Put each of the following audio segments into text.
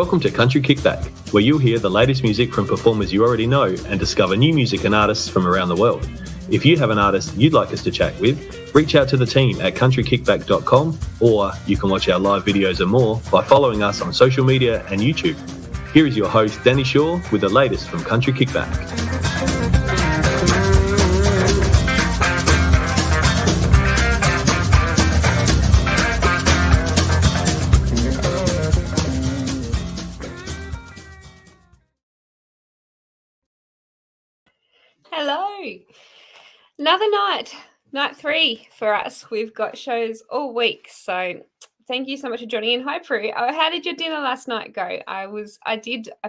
Welcome to Country Kickback, where you'll hear the latest music from performers you already know and discover new music and artists from around the world. If you have an artist you'd like us to chat with, reach out to the team at countrykickback.com, or you can watch our live videos and more by following us on social media and YouTube. Here is your host, Danny Shaw, with the latest from Country Kickback. Hello. Another night 3 for us. We've got shows all week, so thank you so much for joining in. Hi, Prue. How did your dinner last night go? I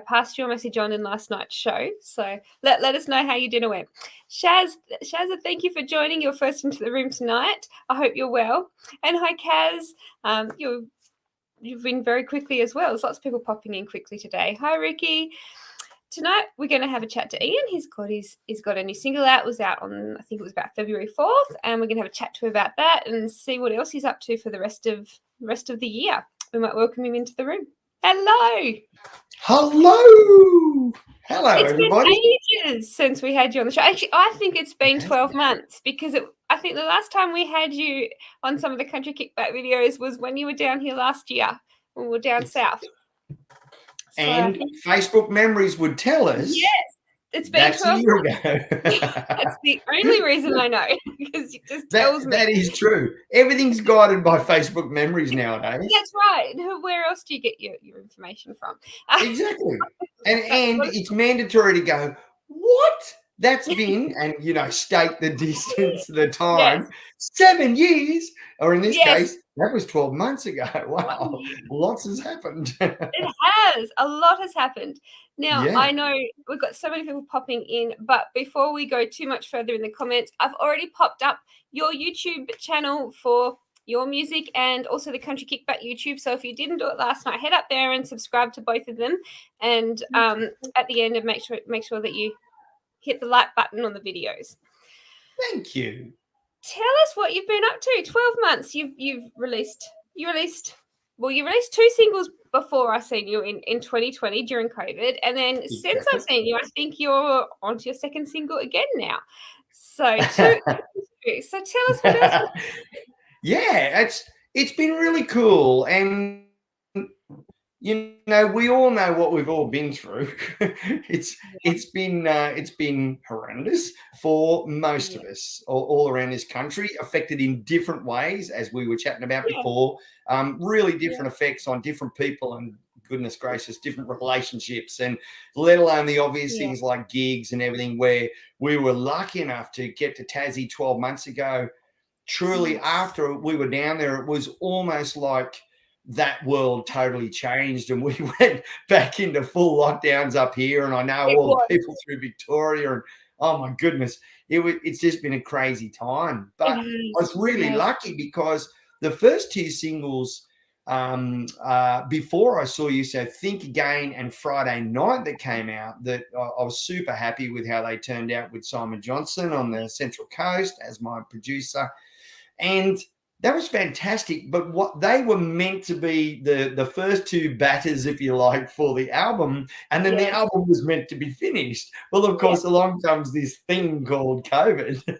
passed your message on in last night's show, so let us know how your dinner went. Shazza, thank you for joining. You're first into the room tonight. I hope you're well. And hi, Kaz. You've been very quickly as well. There's lots of people popping in quickly today. Hi, Ricky. Tonight we're going to have a chat to Ian. He's got a new single out. It was out on, I think it was about February 4th, and we're going to have a chat to him about that and see what else he's up to for the rest of the year. We might welcome him into the room. Hello. Hello, everybody. It's been ages since we had you on the show. Actually, I think it's been 12 months because I think the last time we had you on some of the Country Kickback videos was when you were down here last year when we were down south. And Facebook memories would tell us. Yes, it's been 12 a year ago. That's the only reason I know, because it just tells me. That is true. Everything's guided by Facebook memories nowadays. That's right. Where else do you get your information from? Exactly. And it's mandatory to go, what? That's been, and, state the distance, the time, 7 years, or in this case, that was 12 months ago. Wow. Lots has happened. It has. A lot has happened. Now, I know we've got so many people popping in, but before we go too much further in the comments, I've already popped up your YouTube channel for your music and also the Country Kickback YouTube. So if you didn't do it last night, head up there and subscribe to both of them. And at the end, make sure that you hit the like button on the videos. Thank you. Tell us what you've been up to. 12 months. You released 2 singles before I've seen you in 2020 during COVID. And then since I've seen you, I think you're onto your second single again now. So so tell us what else. It's been really cool. And we all know what we've all been through. It's been horrendous for most of us all around this country, affected in different ways, as we were chatting about before. Really different effects on different people, and goodness gracious, different relationships, and let alone the obvious things like gigs and everything, where we were lucky enough to get to Tassie 12 months ago. Truly, after we were down there, it was almost like that world totally changed, and we went back into full lockdowns up here. And I know all the people through Victoria, and oh my goodness, it's just been a crazy time. But I was really lucky because the first 2 singles before I saw you, so Think Again and Friday Night, that came out, that I was super happy with how they turned out with Simon Johnson on the Central Coast as my producer. And that was fantastic, but what they were meant to be the first 2 batters, if you like, for the album, and then the album was meant to be finished. Well, of course, along comes this thing called COVID,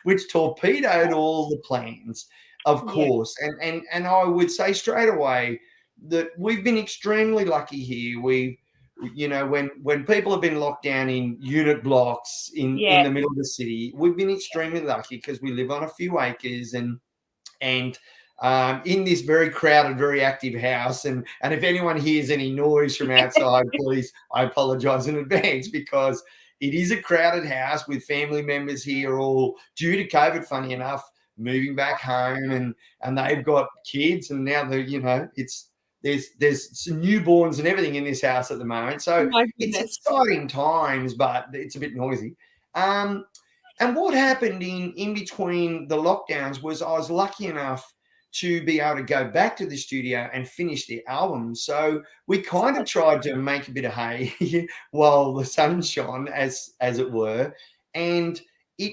which torpedoed all the plans, of course. And I would say straight away that we've been extremely lucky here. When people have been locked down in unit blocks in the middle of the city, we've been extremely lucky because we live on a few acres and in this very crowded, very active house. And if anyone hears any noise from outside, please, I apologize in advance, because it is a crowded house with family members here, all due to COVID, funny enough, moving back home, and they've got kids, and now there's some newborns and everything in this house at the moment. So it's exciting times, but it's a bit noisy. And what happened in between the lockdowns was I was lucky enough to be able to go back to the studio and finish the album. So we kind of tried to make a bit of hay while the sun shone, as it were. And it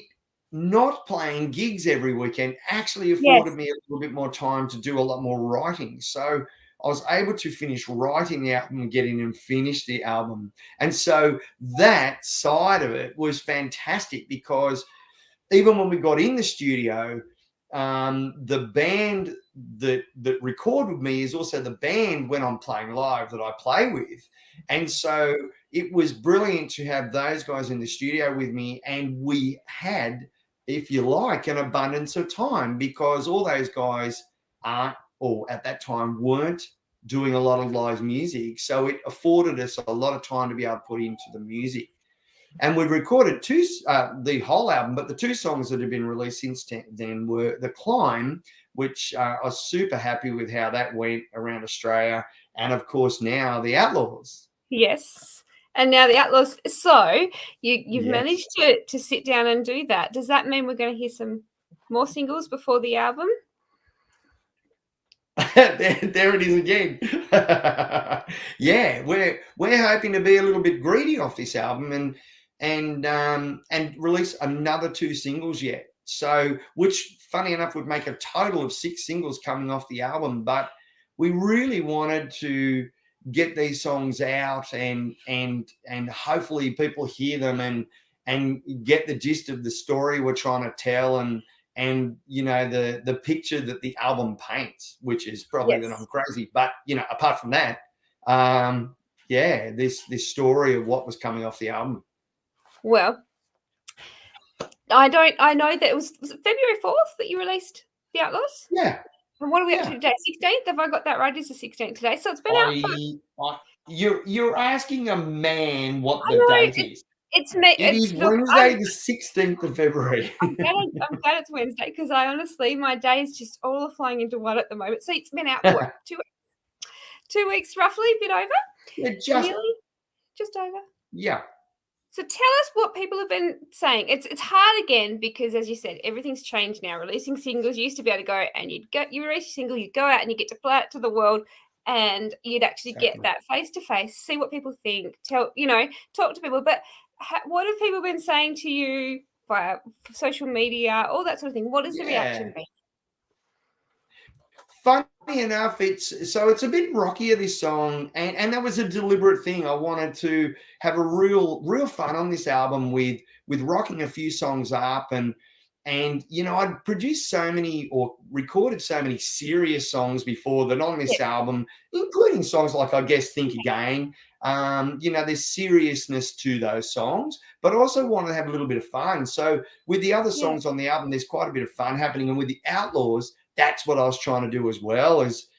not playing gigs every weekend actually afforded me a little bit more time to do a lot more writing. So I was able to finish writing the album, get in and finish the album. And so that side of it was fantastic, because even when we got in the studio, the band that record with me is also the band when I'm playing live that I play with. And so it was brilliant to have those guys in the studio with me, and we had, if you like, an abundance of time, because all those guys aren't, or at that time weren't, doing a lot of live music. So it afforded us a lot of time to be able to put into the music. And we recorded the whole album, but the 2 songs that have been released since then were The Climb, which I was super happy with how that went around Australia, and of course now The Outlaws. Yes. And now The Outlaws. So you've Yes. managed to sit down and do that. Does that mean we're going to hear some more singles before the album? there it is again. Yeah, we're hoping to be a little bit greedy off this album and release another 2 singles yet. So, which funny enough would make a total of 6 singles coming off the album. But we really wanted to get these songs out and hopefully people hear them and get the gist of the story we're trying to tell, and you know, the picture that the album paints, which is probably that I'm crazy. But you know, apart from that, this story of what was coming off the album. Well, I know that was it February 4th that you released The Outlaws? Yeah. And what are we up to today? 16th? Have I got that right? It's the 16th today. So it's been out for... You're asking a man what the date is. It's me. It is Wednesday, the 16th of February. I'm glad it's Wednesday, because I honestly, my days just all are flying into one at the moment. So it's been out for what, 2 weeks? 2 weeks roughly, a bit over? Yeah, just over. Yeah. So tell us what people have been saying. It's hard again because, as you said, everything's changed now. Releasing singles, you used to be able to go and you release your single, you'd go out and you get to play it to the world, and you'd actually get that face to face, see what people think, talk to people. But what have people been saying to you via social media, all that sort of thing? What has the reaction been? Funny enough, it's a bit rockier, this song, and that was a deliberate thing. I wanted to have a real fun on this album with rocking a few songs up, and you know, I'd produced so many or recorded so many serious songs before that on this album, including songs like, I guess, Think Again. You know, there's seriousness to those songs, but I also wanted to have a little bit of fun. So with the other songs on the album, there's quite a bit of fun happening, and with the Outlaws, that's what I was trying to do as well, is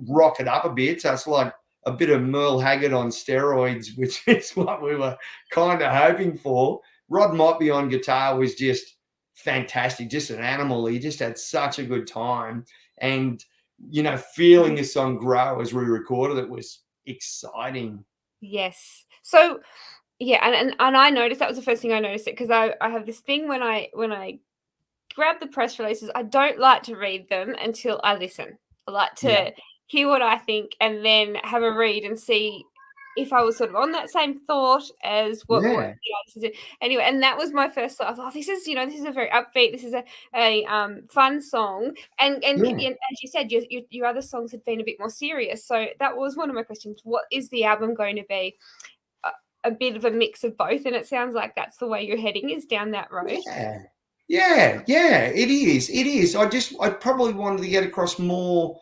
rock it up a bit. So it's like a bit of Merle Haggard on steroids, which is what we were kind of hoping for. Rod Motley on guitar was just fantastic, just an animal. He just had such a good time. And, you know, feeling this song grow as we recorded it was exciting. Yes. So, yeah, and I noticed, that was the first thing I noticed, it because I have this thing when I grab the press releases, I don't like to read them until I listen. I like to hear what I think and then have a read and see if I was sort of on that same thought as what the artist is doing. Anyway, and that was my first thought. I thought, this is a very upbeat, this is a fun song. And as you said, your other songs had been a bit more serious. So that was one of my questions. What is the album going to be? A bit of a mix of both, and it sounds like that's the way you're heading, is down that road. Yeah, it is. I probably wanted to get across more,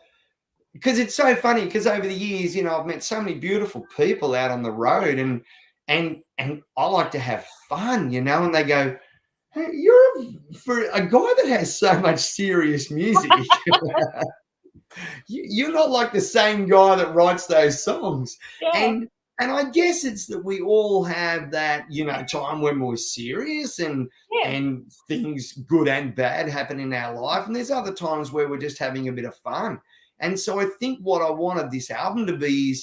because it's so funny, because over the years, you know, I've met so many beautiful people out on the road, and I like to have fun, you know, and they go, hey, for a guy that has so much serious music, you're not like the same guy that writes those songs. And I guess it's that we all have that, you know, time when we're serious and things good and bad happen in our life. And there's other times where we're just having a bit of fun. And so I think what I wanted this album to be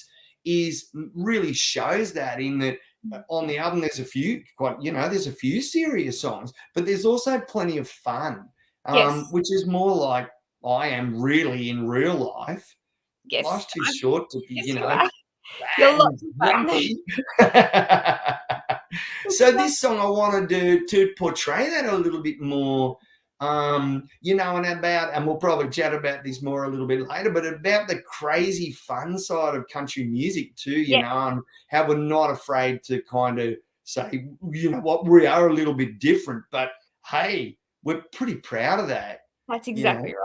is really shows that, in that on the album there's a few serious songs, but there's also plenty of fun, which is more like I am really in real life. Life's too short to be, you know. You're lots of fun. So this song I wanted to portray that a little bit more, You know, and we'll probably chat about this more a little bit later, but about the crazy fun side of country music too, you know, and how we're not afraid to kind of say, you know what, we are a little bit different, but hey, we're pretty proud of that. That's exactly right.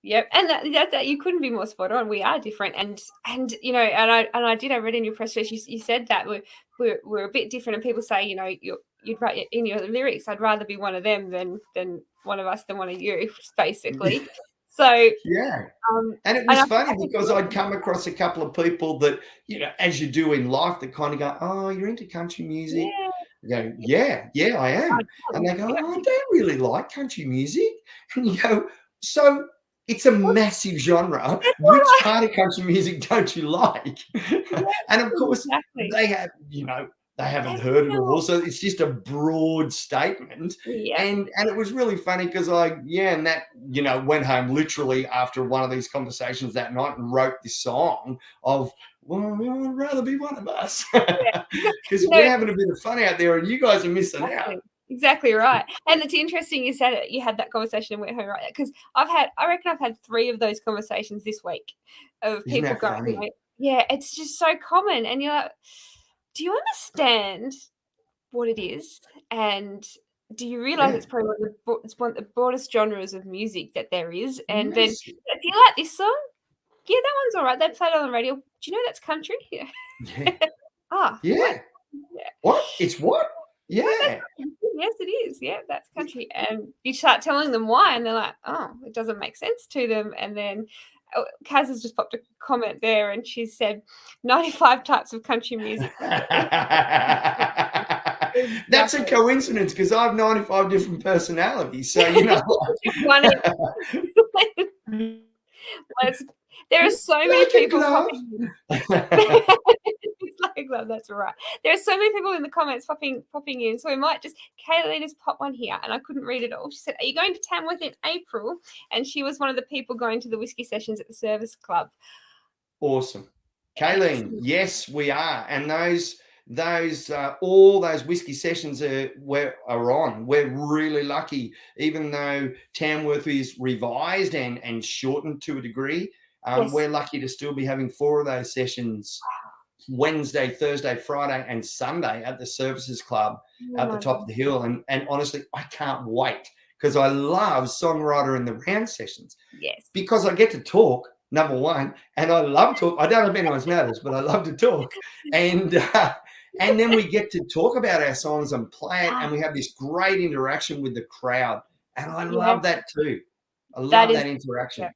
Yep, and that you couldn't be more spot on. We are different, and you know, I read in your press release you said that we're a bit different, and people say, you know, you'd write in your lyrics, I'd rather be one of them than one of us than one of you, basically. So yeah. And it was funny because I'd come across a couple of people that, you know, as you do in life, that kind of go, oh, you're into country music. Yeah. I go, yeah, I am. And they go, oh, I don't really like country music. And you go, so it's a massive genre. Which part of country music don't you like? And of course, they have, you know, they haven't heard it all. So it's just a broad statement. And it was really funny because and that, you know, went home literally after one of these conversations that night and wrote this song of, well, I'd rather be one of us. Because we're having a bit of fun out there and you guys are missing out. Exactly right. And it's interesting you said it. You had that conversation and went home, right? Because I reckon I've had 3 of those conversations this week of people going, you know, yeah, it's just so common. And you're like, do you understand what it is? And do you realize it's probably one of the broadest genres of music that there is? And then, do you like this song? Yeah, that one's all right. They played it on the radio. Do you know that's country? Yeah. What? It's what? Yeah. Yes, it is. Yeah, that's country. And you start telling them why, and they're like, oh, it doesn't make sense to them. And then Kaz has just popped a comment there, and she said 95 types of country music. That's a coincidence because I have 95 different personalities. So, you know. There are so many people popping that's right. There are so many people in the comments popping in. So we might just, Kaylee just pop one here, and I couldn't read it all. She said, are you going to Tamworth in April? And she was one of the people going to the whiskey sessions at the Service Club. Awesome. Kayleen, yes, we are. And all those whiskey sessions are on. We're really lucky, even though Tamworth is revised and shortened to a degree. We're lucky to still be having 4 of those sessions, Wednesday, Thursday, Friday, and Sunday at the Services Club at the top of the hill. And honestly, I can't wait because I love songwriter in the round sessions. Yes. Because I get to talk, number one, and I love talk. I don't know if anyone's noticed, but I love to talk. And then we get to talk about our songs and play it, and we have this great interaction with the crowd. And I love that too. I love that interaction. Yeah.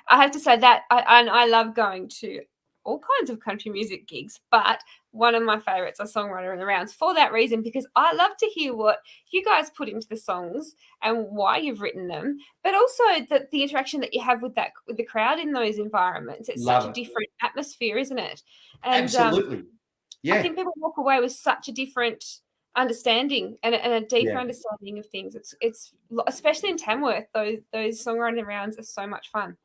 I have to say that I love going to all kinds of country music gigs, but one of my favorites are Songwriter in the Rounds for that reason, because I love to hear what you guys put into the songs and why you've written them, but also the interaction that you have with the crowd in those environments. It's such a different atmosphere, isn't it? And absolutely. Yeah. I think people walk away with such a different understanding and a deeper understanding of things. It's especially in Tamworth, those Songwriting rounds are so much fun.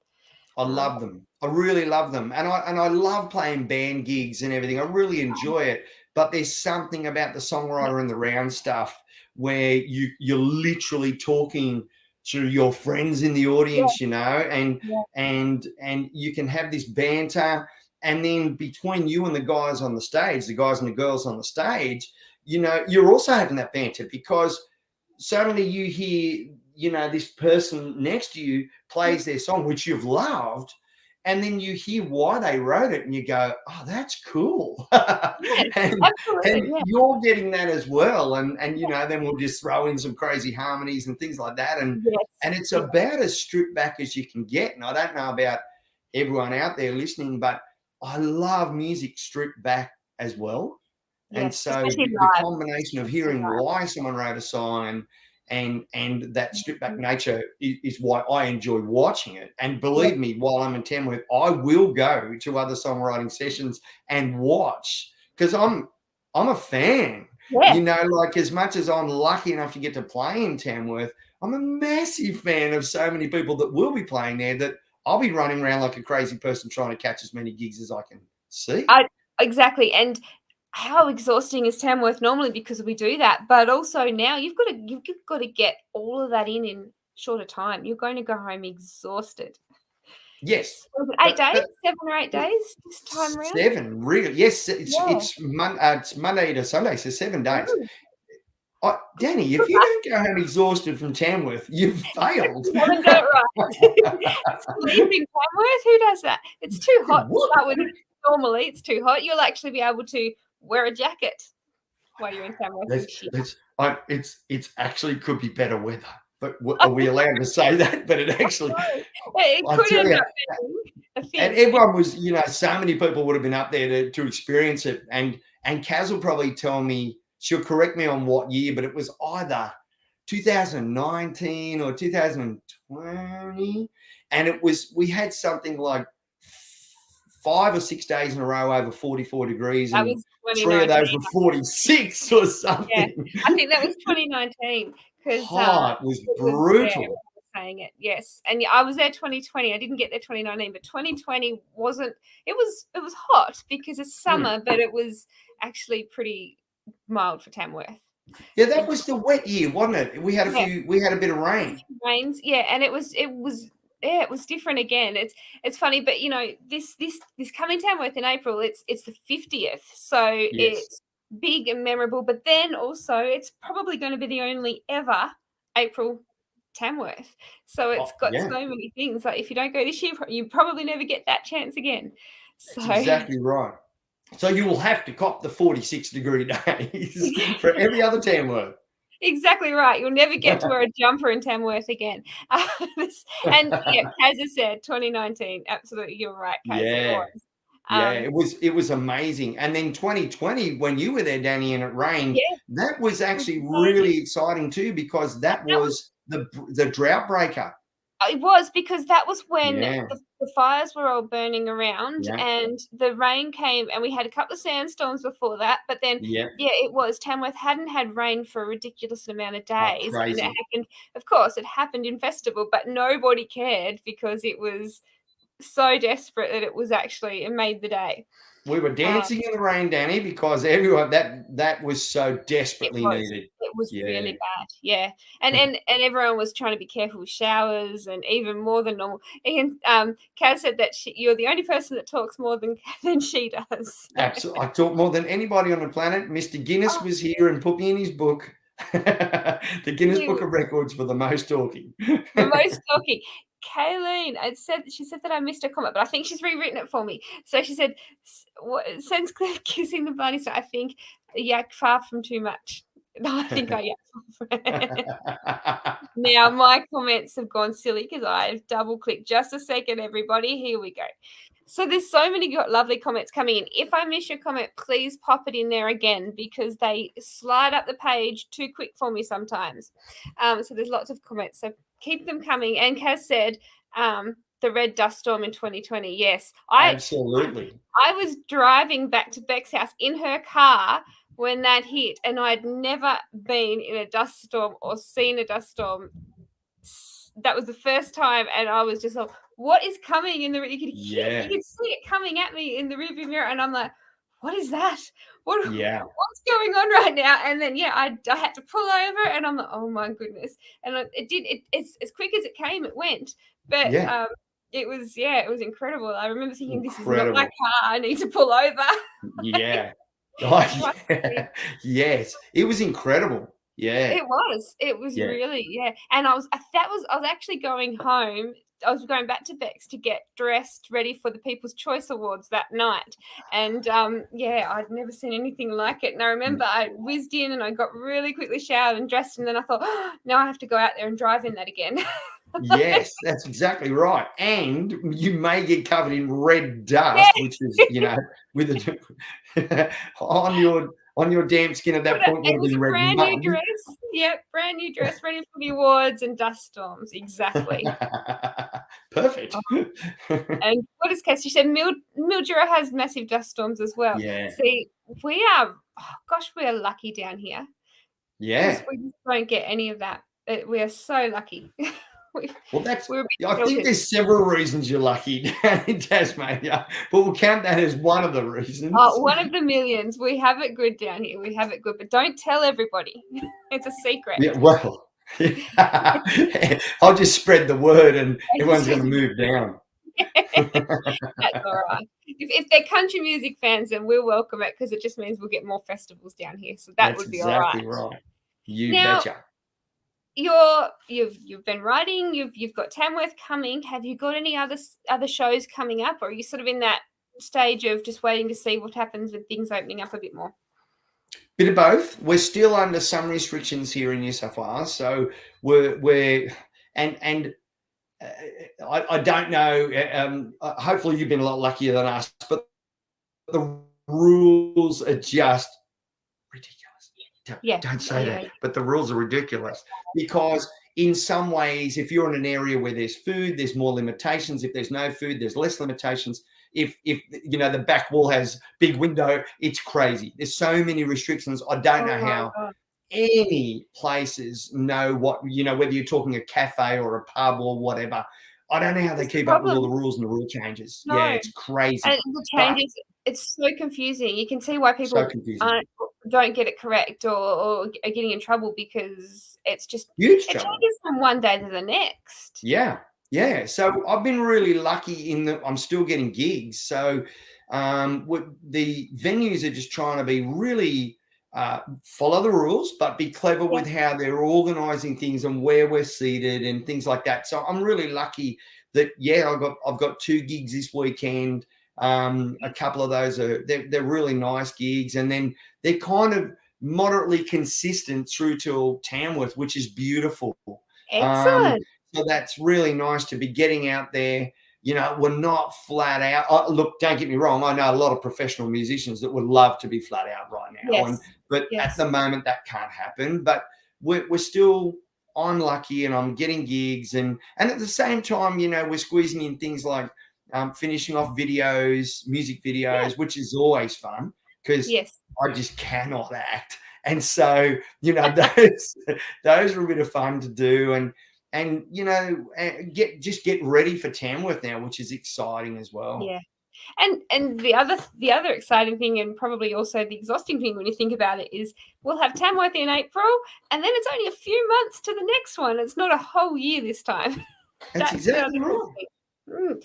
I love them. I really love them. And I love playing band gigs and everything. I really enjoy it. But there's something about the songwriter in the round stuff where you're literally talking to your friends in the audience, you know, and you can have this banter. And then between you and the guys on the stage, the guys and the girls on the stage, you know, you're also having that banter because suddenly you hear, you know, this person next to you plays their song, which you've loved, and then you hear why they wrote it and you go, oh, that's cool. and you're getting that as well. And you know, then we'll just throw in some crazy harmonies and things like that. And it's about as stripped back as you can get. And I don't know about everyone out there listening, but I love music stripped back as well. And so the combination of hearing why someone wrote a song and that stripped back nature is why I enjoy watching it. And believe me, while I'm in Tamworth, I will go to other songwriting sessions and watch because I'm a fan. You know, like as much as I'm lucky enough to get to play in Tamworth, I'm a massive fan of so many people that will be playing there that I'll be running around like a crazy person trying to catch as many gigs as I can see. Exactly. And how exhausting is Tamworth normally because we do that, but also now you've got to get all of that in shorter time. You're going to go home exhausted. Yes. Was it 8 days? 7 or 8 days this time around? 7, really. Yes, it's Yeah. it's Monday to Sunday, so 7 days. Mm. Danny, if you don't go home exhausted from Tamworth, you've failed. You haven't done it right. Sleep in Tamworth? Who does that? It's too hot to start with. Normally, it's too hot. You'll actually be able to wear a jacket while you're in Tamworth. It's actually could be better weather. But are we allowed to say that? But it actually, it could end up being a thing. and everyone was, so many people would have been up there to experience it. And Kaz will probably tell me, she'll correct me on what year, but it was either 2019 or 2020. And we had something like 5 or 6 days in a row over 44 degrees. That and was 3 of those were 46 or something. Yeah, I think that was 2019 because it was brutal. Saying it, yes, and I was there 2020. I didn't get there 2019, but 2020 wasn't. It was hot because it's summer, but it was actually pretty mild for Tamworth. Yeah, that was the wet year, wasn't it? We had a bit of rain. Rains, yeah, and it was different again. It's funny, but this coming Tamworth in April, it's the 50th, so it's big and memorable. But then also, it's probably going to be the only ever April Tamworth. So it's got so many things. Like if you don't go this year, you probably never get that chance again. So that's exactly right. So you will have to cop the 46-degrey days for every other Tamworth. Exactly right. You'll never get to wear a jumper in Tamworth again. And as I said, 2019, absolutely, you're right, Kaz. It was amazing. And then 2020, when you were there, Danny, and it rained, that was actually really exciting too, because that was the drought breaker. It was, because that was when the fires were all burning around and the rain came, and we had a couple of sandstorms before that. But then, it was. Tamworth hadn't had rain for a ridiculous amount of days. And it happened, of course, it happened in festival, but nobody cared because it was so desperate that it made the day. We were dancing in the rain, Danny, because everyone that was so desperately needed. It was really bad, and everyone was trying to be careful with showers, and even more than normal. And Kaz said that you're the only person that talks more than she does. Absolutely, I talk more than anybody on the planet. Mr. Guinness was here and put me in his book, the Guinness Book of Records for the most talking. The most talking. Kayleen, she said that I missed a comment, but I think she's rewritten it for me. So she said, since kissing the bloody star, I think yak far from too much. No, I think I yak. Now my comments have gone silly because I've double clicked. Just a second, everybody. Here we go. So there's so many lovely comments coming in. If I miss your comment, please pop it in there again, because they slide up the page too quick for me sometimes. So there's lots of comments. So keep them coming. And Kaz said the red dust storm in 2020. Yes. Absolutely. I was driving back to Beck's house in her car when that hit, and I'd never been in a dust storm or seen a dust storm. That was the first time, and I was just like, what is coming in the you could see it coming at me in the rearview mirror, and I'm like, what is that? What's going on right now? And then I had to pull over, and I'm like, oh my goodness. And it's as quick as it came, it went. But it was incredible. I remember thinking, this is not my car, I need to pull over. Yes, it was incredible. It was really and I was actually going home. I was going back to Beck's to get dressed ready for the People's Choice Awards that night, and I'd never seen anything like it. And I remember I whizzed in and I got really quickly showered and dressed, and then I thought, oh, now I have to go out there and drive in that again. Yes, that's exactly right. And you may get covered in red dust, which is, with on your damp skin at that point would have been red brand mud. new dress. Yep, brand new dress, ready for the awards and dust storms. Exactly. Perfect. And what is Cass? She said Mildura has massive dust storms as well. Yeah. See, we are lucky down here. Yeah. We just don't get any of that. We are so lucky. I think there's several reasons you're lucky down in Tasmania, but we'll count that as one of the reasons. One of the millions. We have it good down here. We have it good, but don't tell everybody. It's a secret. Yeah, well, I'll just spread the word and everyone's going to move down. That's all right. If they're country music fans, then we'll welcome it because it just means we'll get more festivals down here. So that would be exactly all right. You Now, betcha. You've been writing. You've got Tamworth coming. Have you got any other shows coming up, or are you sort of in that stage of just waiting to see what happens with things opening up a bit more? Bit of both. We're still under some restrictions here in New South Wales, so we're and I don't know. Hopefully, you've been a lot luckier than us, but the rules are just ridiculous. Don't say that, but the rules are ridiculous because in some ways, if you're in an area where there's food, there's more limitations. If there's no food, there's less limitations. If you know the back wall has big window, it's crazy. There's so many restrictions. I don't know how any places know what, you know, whether you're talking a cafe or a pub or whatever. I don't know how they keep up with all the rules and the rule changes. No. Yeah, it's crazy. And the changes, it's so confusing. You can see why people don't get it correct or are getting in trouble because it's just huge it trouble. changes from one day to the next. Yeah. Yeah. So I've been really lucky in that I'm still getting gigs. So the venues are just trying to be really follow the rules, but be clever with how they're organizing things and where we're seated and things like that. So I'm really lucky that, I've got 2 gigs this weekend. A couple of those they're really nice gigs. And then they're kind of moderately consistent through till Tamworth, which is beautiful. Excellent. So that's really nice to be getting out there. You know, we're not flat out. Look, don't get me wrong. I know a lot of professional musicians that would love to be flat out right now. But at the moment, that can't happen. But we're still, I'm lucky and I'm getting gigs. And at the same time, you know, we're squeezing in things like finishing off videos, music videos, which is always fun because I just cannot act. And so, you know, those are a bit of fun to do. And you know, get ready for Tamworth now, which is exciting as well. Yeah, and the other exciting thing, and probably also the exhausting thing when you think about it, is we'll have Tamworth in April, and then it's only a few months to the next one. It's not a whole year this time. That's exactly right.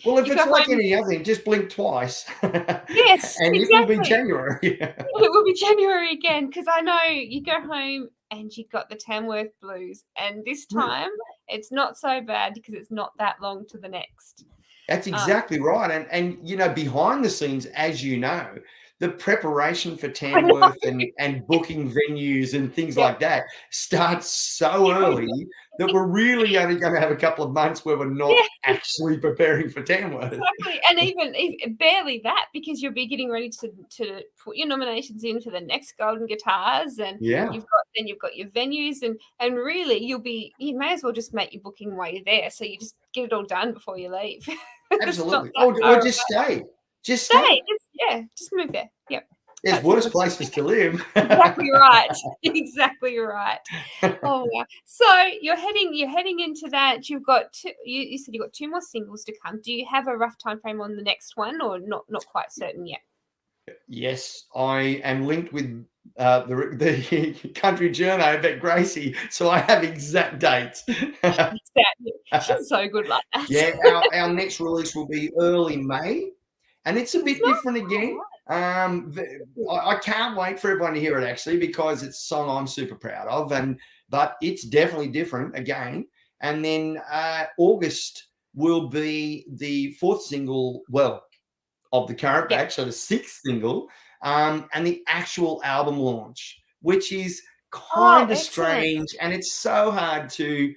Well, if it's like any other thing, just blink twice. Yes, and it will be January. It will be January again because I know you go home and you got the Tamworth blues, and this time it's not so bad because it's not that long to the next. That's exactly right. And you know, behind the scenes, as you know, the preparation for Tamworth and booking venues and things like that starts so early that we're really only going to have a couple of months where we're not actually preparing for Tamworth. Exactly. And even barely that, because you'll be getting ready to put your nominations in for the next Golden Guitars, and you've got your venues, and really you may as well just make your booking while you're there, so you just get it all done before you leave. Absolutely. Or just stay. Just stay. Just move there. Yep. There's worse places to live. Exactly right. Exactly right. Oh wow. So you're heading into that. You've got you said you've got 2 more singles to come. Do you have a rough time frame on the next one, or not quite certain yet? Yes, I am linked with the country journo, Beck Gracie, so I have exact dates. Exactly. She's so good like that. Yeah, our next release will be early May, and it's a bit different again. I can't wait for everyone to hear it actually, because it's a song I'm super proud of, but it's definitely different again. And then August will be the 4th single, of the current batch, so the 6th single, and the actual album launch, which is kind of strange, and it's so hard to,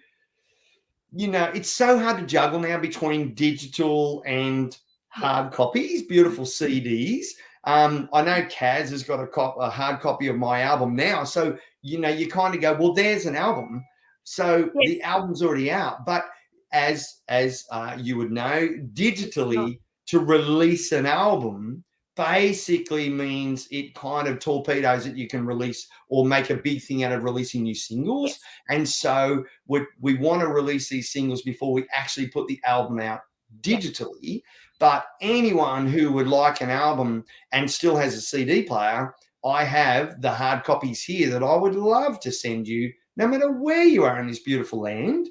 juggle now between digital and hard copies, beautiful CDs. I know Kaz has got a hard copy of my album now, so you kind of go, well, there's an album, so the album's already out. But as you would know, digitally, to release an album basically means it kind of torpedoes that you can release or make a big thing out of releasing new singles. And so we want to release these singles before we actually put the album out digitally. But anyone who would like an album and still has a CD player, I have the hard copies here that I would love to send you, no matter where you are in this beautiful land.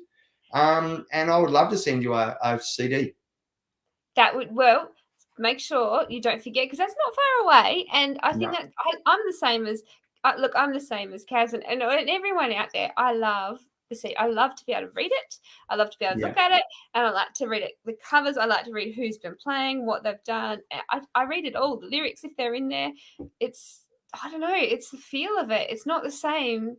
And I would love to send you a CD. That would, well, make sure you don't forget, because that's not far away. And I think that I'm the same as, look, I'm the same as Kaz and everyone out there. I love the CD. I love to be able to read it. I love to be able to look at it, and I like to read it, the covers. I like to read who's been playing, what they've done. I read it all, the lyrics if they're in there. It's, I don't know, it's the feel of it. It's not the same.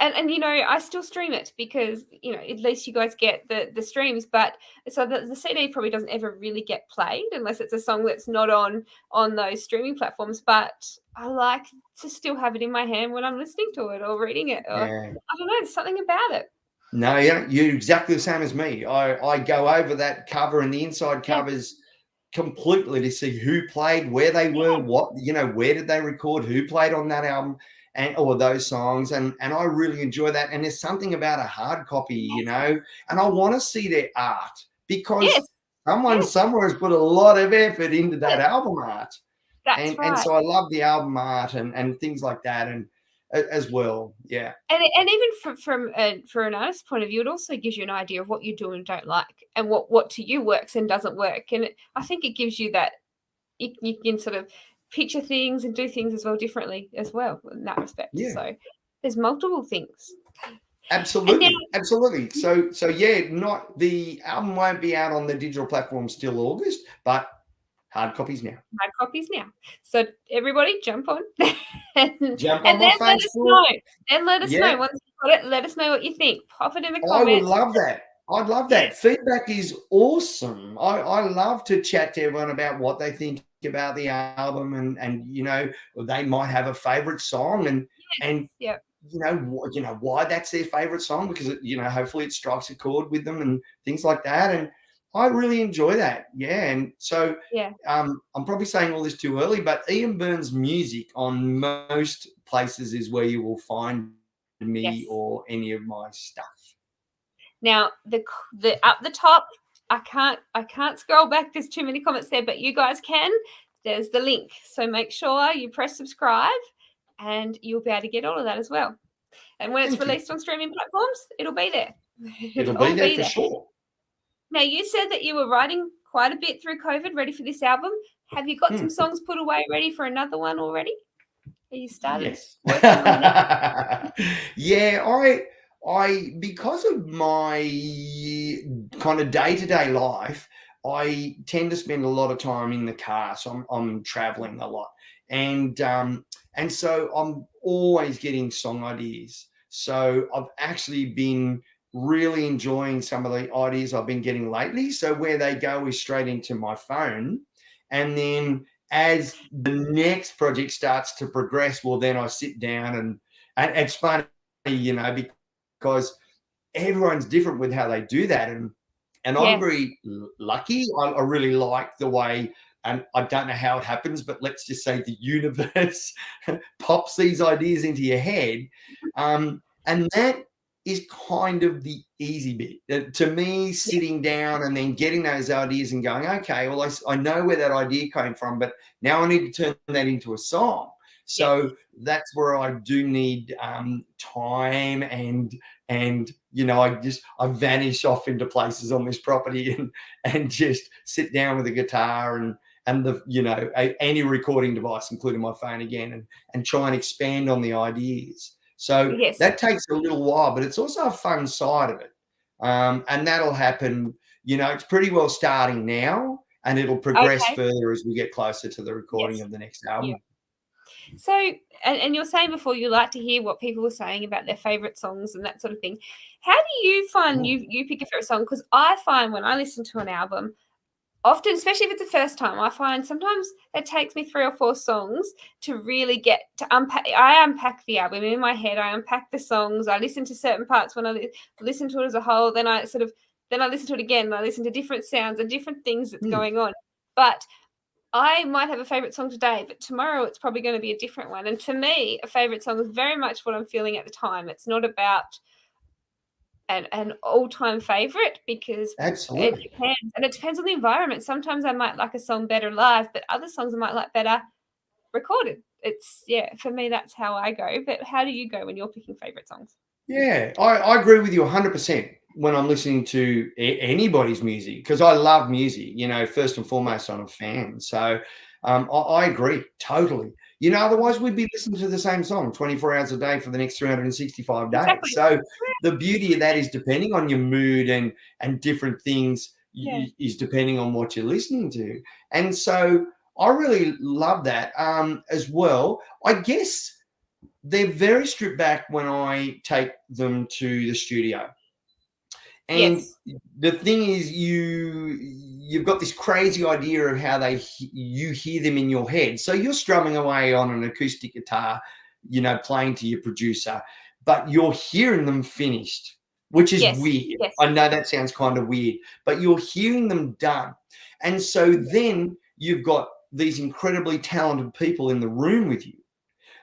And you know, I still stream it because, you know, at least you guys get the streams. But so the CD probably doesn't ever really get played unless it's a song that's not on those streaming platforms. But I like to still have it in my hand when I'm listening to it or reading it. Or, I don't know, there's something about it. No, you're exactly the same as me. I go over that cover and the inside covers completely to see who played, where they were, what, you know, where did they record, who played on that album. Or those songs, and I really enjoy that. And there's something about a hard copy, you know, and I want to see their art because someone somewhere has put a lot of effort into that album art. That's right. And so I love the album art and things like that, and as well, yeah. And even from an artist's point of view, it also gives you an idea of what you do and don't like, and what to you works and doesn't work. And I think it gives you that you can sort of picture things and do things as well differently as well in that respect. So there's multiple things. Absolutely. Absolutely. So yeah, not the album won't be out on the digital platforms till August, but hard copies now. Hard copies now. So everybody jump on and then let us know. Then let us know. Once you've got it, let us know what you think. Pop it in the comments. I would love that. I'd love that. Feedback is awesome. I love to chat to everyone about what they think about the album, and you know, they might have a favorite song, and you know why that's their favorite song, because you know, hopefully it strikes a chord with them and things like that. And I really enjoy that. And so I'm probably saying all this too early, but Ian Burns music on most places is where you will find me or any of my stuff. Now the up the top, I can't scroll back. There's too many comments there, but you guys can. There's the link. So make sure you press subscribe, and you'll be able to get all of that as well. And when it's released on streaming platforms, it'll be there. It'll be there for sure. Now, you said that you were writing quite a bit through COVID, ready for this album. Have you got some songs put away, ready for another one already? Are you started? Yes. Yeah, I because of my kind of day-to-day life, I tend to spend a lot of time in the car. So I'm traveling a lot. And so I'm always getting song ideas. So I've actually been really enjoying some of the ideas I've been getting lately. So where they go is straight into my phone. And then as the next project starts to progress, well, then I sit down and it's funny, you know, because everyone's different with how they do that. And I'm very lucky. I really like the way, and I don't know how it happens, but let's just say the universe pops these ideas into your head. And that is kind of the easy bit. To me, sitting down and then getting those ideas and going, okay, well, I know where that idea came from, but now I need to turn that into a song. So that's where I do need time and you know, I vanish off into places on this property and just sit down with a guitar and the, you know, any recording device, including my phone again, and try and expand on the ideas. So that takes a little while, but it's also a fun side of it. And that'll happen, you know, it's pretty well starting now, and it'll progress further as we get closer to the recording of the next album. So, and you're saying before you like to hear what people were saying about their favorite songs and that sort of thing. How do you find you pick a favorite song? Because I find when I listen to an album, often, especially if it's the first time, I find sometimes it takes me 3 or 4 songs to really get to unpack. I unpack the album in my head. I unpack the songs. I listen to certain parts when I listen to it as a whole. Then I listen to it again, and I listen to different sounds and different things that's going on. But I might have a favorite song today, but tomorrow it's probably going to be a different one. And to me, a favorite song is very much what I'm feeling at the time. It's not about an all-time favorite, because it depends. And it depends on the environment. Sometimes I might like a song better live, but other songs I might like better recorded. It's, for me, that's how I go. But how do you go when you're picking favorite songs? Yeah, I agree with you 100% when I'm listening to anybody's music, because I love music. First and foremost, I'm a fan. So I agree totally. Otherwise we'd be listening to the same song 24 hours a day for the next 365 days. Exactly. So the beauty of that is, depending on your mood and different things, Yeah. is depending on what you're listening to. And so I really love that as well. I guess they're very stripped back when I take them to the studio. And Yes. the thing is, you've got this crazy idea of how you hear them in your head. So you're strumming away on an acoustic guitar, playing to your producer, but you're hearing them finished, which is Yes. weird. Yes. I know that sounds kind of weird, but you're hearing them done. And so then you've got these incredibly talented people in the room with you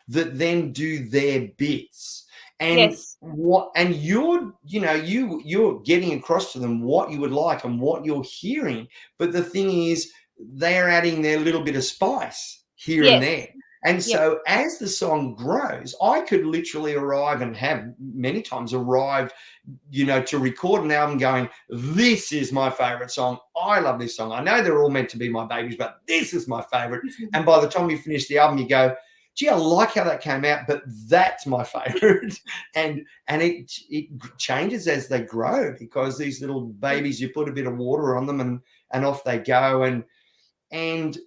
that then do their bits. And Yes. you're getting across to them what you would like and what you're hearing. But the thing is, they're adding their little bit of spice here and Yes. there. And Yep. so as the song grows, I could literally arrive, and have many times arrived, to record an album going, this is my favorite song. I love this song. I know they're all meant to be my babies, but this is my favorite. And by the time you finish the album, you go, gee, I like how that came out, but that's my favorite. and it changes as they grow, because these little babies, you put a bit of water on them and off they go. And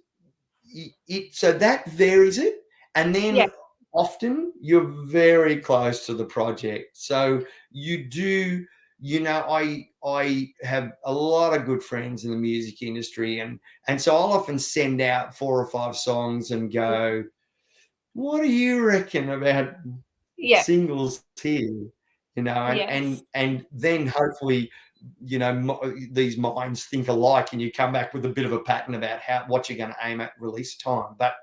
so that varies it. And then Yeah. often you're very close to the project. So you do, I have a lot of good friends in the music industry, and so I'll often send out 4 or 5 songs and go, what do you reckon about Yeah. singles here? Yes. And then hopefully, these minds think alike, and you come back with a bit of a pattern about what you're going to aim at release time. But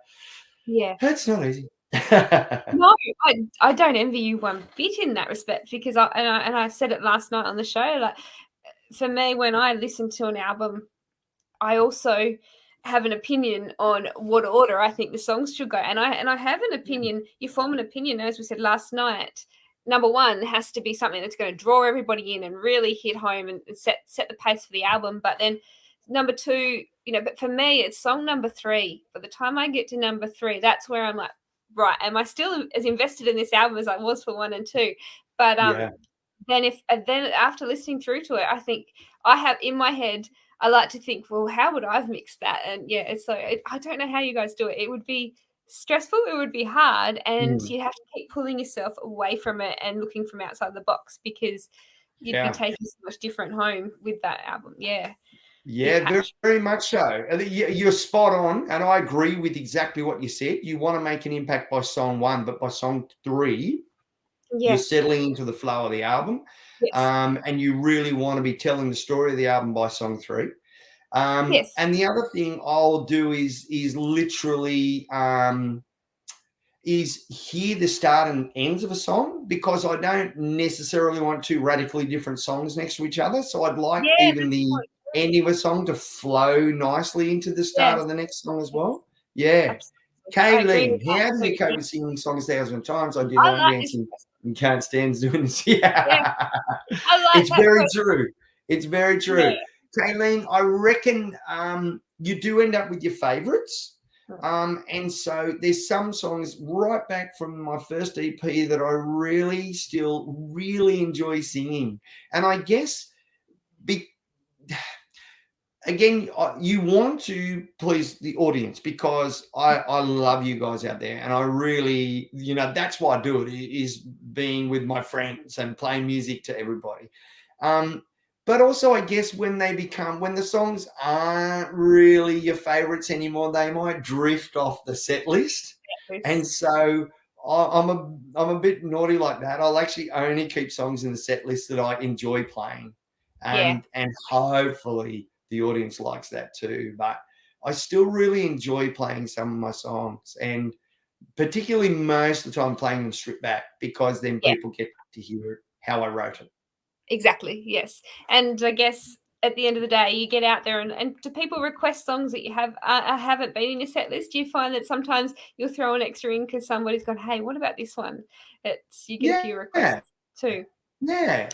Yeah. that's not easy. No, I don't envy you one bit in that respect, because I said it last night on the show. Like, for me, when I listen to an album, I also have an opinion on what order I think the songs should go, and I have an opinion. You form an opinion, as we said last night. Number one has to be something that's going to draw everybody in and really hit home and set the pace for the album. But then number two, but for me, it's song number 3. By the time I get to number 3, that's where I'm like, right, am I still as invested in this album as I was for 1 and 2? But Yeah. then after listening through to it, I think I have in my head, I like to think, well, how would I have mixed that? And yeah, it's so I don't know how you guys do it. It would be stressful, it would be hard, and Mm. you'd have to keep pulling yourself away from it and looking from outside the box, because you'd be Yeah. taking so much different home with that album. Yeah. Yeah, very, Detached. very much so. And you're spot on, and I agree with exactly what you said. You want to make an impact by song 1, but by song 3, you're Yeah. settling into the flow of the album, Yes. and you really want to be telling the story of the album by song 3. Yes. And the other thing I'll do is literally is hear the start and ends of a song, because I don't necessarily want 2 radically different songs next to each other. So I'd like Yeah, even that's the quite true. end of a song to flow nicely into the start Yes. of the next song as Yes. well. Yeah. Absolutely. I agree with Kayleen, that how do you cope too. with singing songs 1,000 times? I do I line like this dancing question. and can't stand doing this. Yeah, Yeah. I like It's that very question. true. It's very Yeah. true. Kayleen, I reckon you do end up with your favorites. And so there's some songs right back from my first EP that I really still really enjoy singing. And I guess again, you want to please the audience, because I love you guys out there, and I really, that's why I do it, is being with my friends and playing music to everybody. But also, I guess when the songs aren't really your favorites anymore, they might drift off the set list. And so I'm a bit naughty like that. I'll actually only keep songs in the set list that I enjoy playing, Yeah. and hopefully the audience likes that too. But I still really enjoy playing some of my songs, and particularly most of the time playing them stripped back, because then Yeah. people get to hear how I wrote it. Exactly. Yes. And I guess at the end of the day, you get out there and do people request songs that you haven't been in your set list? Do you find that sometimes you'll throw an extra in because somebody's gone, hey, what about this one? You get a few Yeah. requests too. Yeah.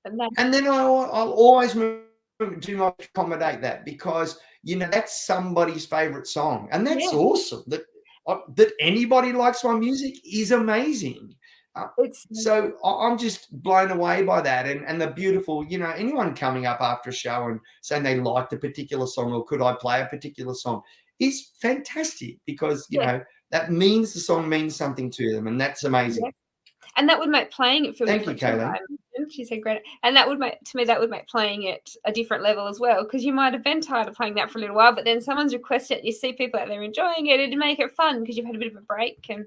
And then I'll always do my accommodate that, because that's somebody's favorite song, and that's awesome. That anybody likes my music is amazing. So I'm just blown away by that, and the beautiful, anyone coming up after a show and saying they liked a particular song, or could I play a particular song, is fantastic, because that means the song means something to them, and that's amazing. And that would make playing it feel different. Thank you, Kayleen. She said great. And that would make playing it a different level as well, because you might have been tired of playing that for a little while, but then someone's requested it, you see people out there enjoying it, it'd make it fun because you've had a bit of a break. And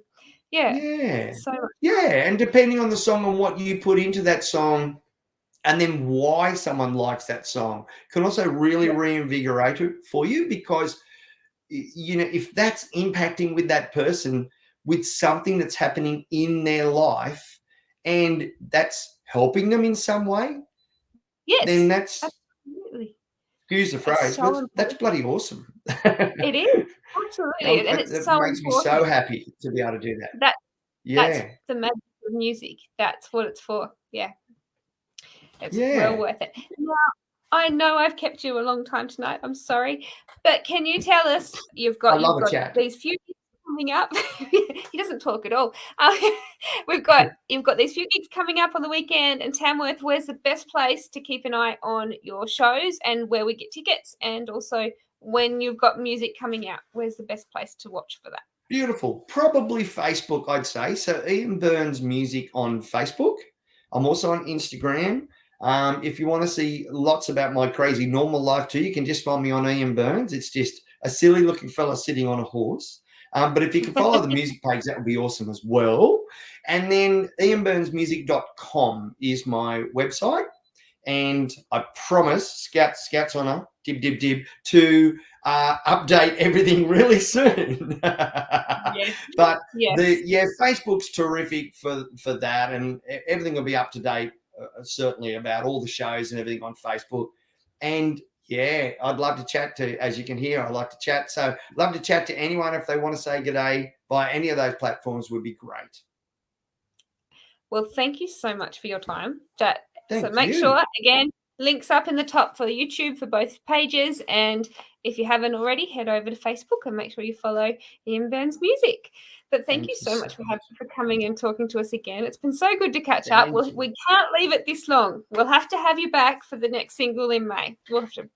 so much. And depending on the song and what you put into that song, and then why someone likes that song, can also really reinvigorate it for you, because if that's impacting with that person with something that's happening in their life, and that's helping them in some way, then that's, absolutely, excuse the phrase, that's bloody awesome. It is, absolutely. And it's so makes me so happy to be able to do that. That's the magic of music. That's what it's for. Yeah. It's well worth it. Now, I know I've kept you a long time tonight. I'm sorry. But can you tell us, you've got these few gigs coming up. He doesn't talk at all. You've got these few gigs coming up on the weekend in Tamworth. Where's the best place to keep an eye on your shows and where we get tickets? And also, when you've got music coming out, where's the best place to watch for that? Beautiful. Probably Facebook, I'd say. So Ian Burns Music on Facebook. I'm also on Instagram. If you want to see lots about my crazy normal life too, you can just find me on Ian Burns. It's just a silly looking fella sitting on a horse. But if you can follow the music page, that would be awesome as well. And then ianburnsmusic.com is my website. And I promise, Scouts Honor, dib, dib, dib, to update everything really soon. But Facebook's terrific for that, and everything will be up to date, certainly, about all the shows and everything on Facebook. And I'd love to chat to, as you can hear, I like to chat. So love to chat to anyone. If they want to say g'day via any of those platforms, would be great. Well, thank you so much for your time. So make sure, again, links up in the top for YouTube for both pages. And if you haven't already, head over to Facebook and make sure you follow Ian Burns Music. But thank you so much for coming and talking to us again. It's been so good to catch up. We can't leave it this long. We'll have to have you back for the next single in May. We'll have to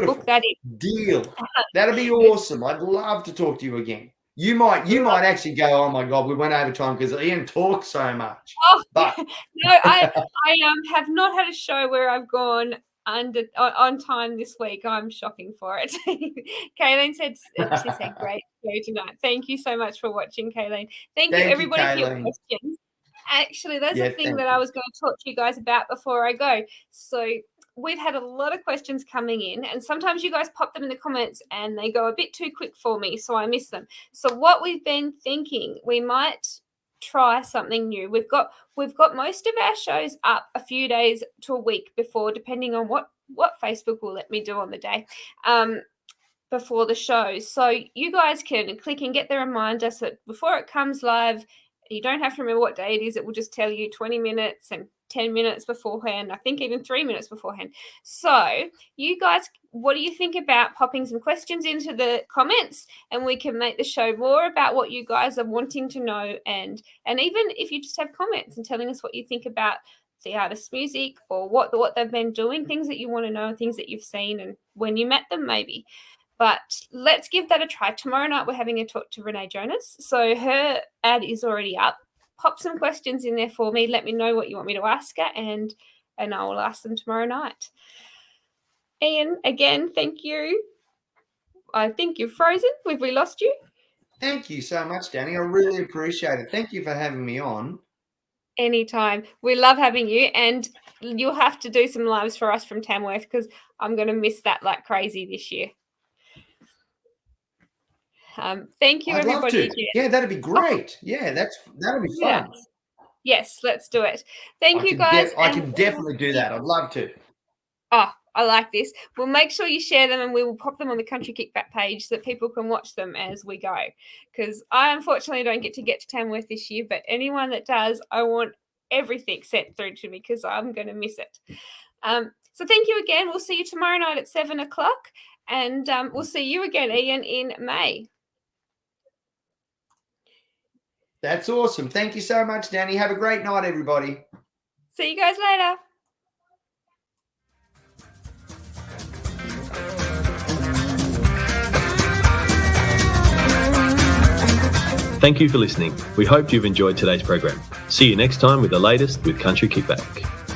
book that in. Deal. That'd be awesome. I'd love to talk to you again. You might actually go, oh my God, we went over time because Ian talks so much. But no, I have not had a show where I've gone on time this week. I'm shocking for it. Kayleen said great show tonight. Thank you so much for watching, Kayleen. Thank you everybody for your questions. Actually, there's a thing that I was going to talk to you guys about before I go. So we've had a lot of questions coming in, and sometimes you guys pop them in the comments and they go a bit too quick for me, so I miss them. So what we've been thinking, we might try something new. We've got most of our shows up a few days to a week before, depending on what Facebook will let me do on the day, before the show. So you guys can click and get the reminder so that before it comes live, you don't have to remember what day it is. It will just tell you 20 minutes and 10 minutes beforehand, I think even 3 minutes beforehand. So you guys, what do you think about popping some questions into the comments, and we can make the show more about what you guys are wanting to know, and even if you just have comments and telling us what you think about the artist's music, or what they've been doing, things that you want to know, things that you've seen and when you met them maybe. But let's give that a try. Tomorrow night we're having a talk to Renee Jonas, so her ad is already up. Pop some questions in there for me. Let me know what you want me to ask her, and I will ask them tomorrow night. Ian, again, thank you. I think you've frozen. Have we lost you? Thank you so much, Danny. I really appreciate it. Thank you for having me on. Anytime. We love having you, and you'll have to do some lives for us from Tamworth, because I'm going to miss that like crazy this year. Thank you, I'd everybody. love to. Yeah, that'd be great. Yeah, that'll be fun. Yes, let's do it. Thank you, guys. I can definitely do that. I'd love to. Oh, I like this. We'll make sure you share them, and we will pop them on the Country Kickback page so that people can watch them as we go. Because I unfortunately don't get to Tamworth this year, but anyone that does, I want everything sent through to me because I'm going to miss it. So thank you again. We'll see you tomorrow night at 7 o'clock, and we'll see you again, Ian, in May. That's awesome. Thank you so much, Danni. Have a great night, everybody. See you guys later. Thank you for listening. We hope you've enjoyed today's program. See you next time with the latest with Country Kickback.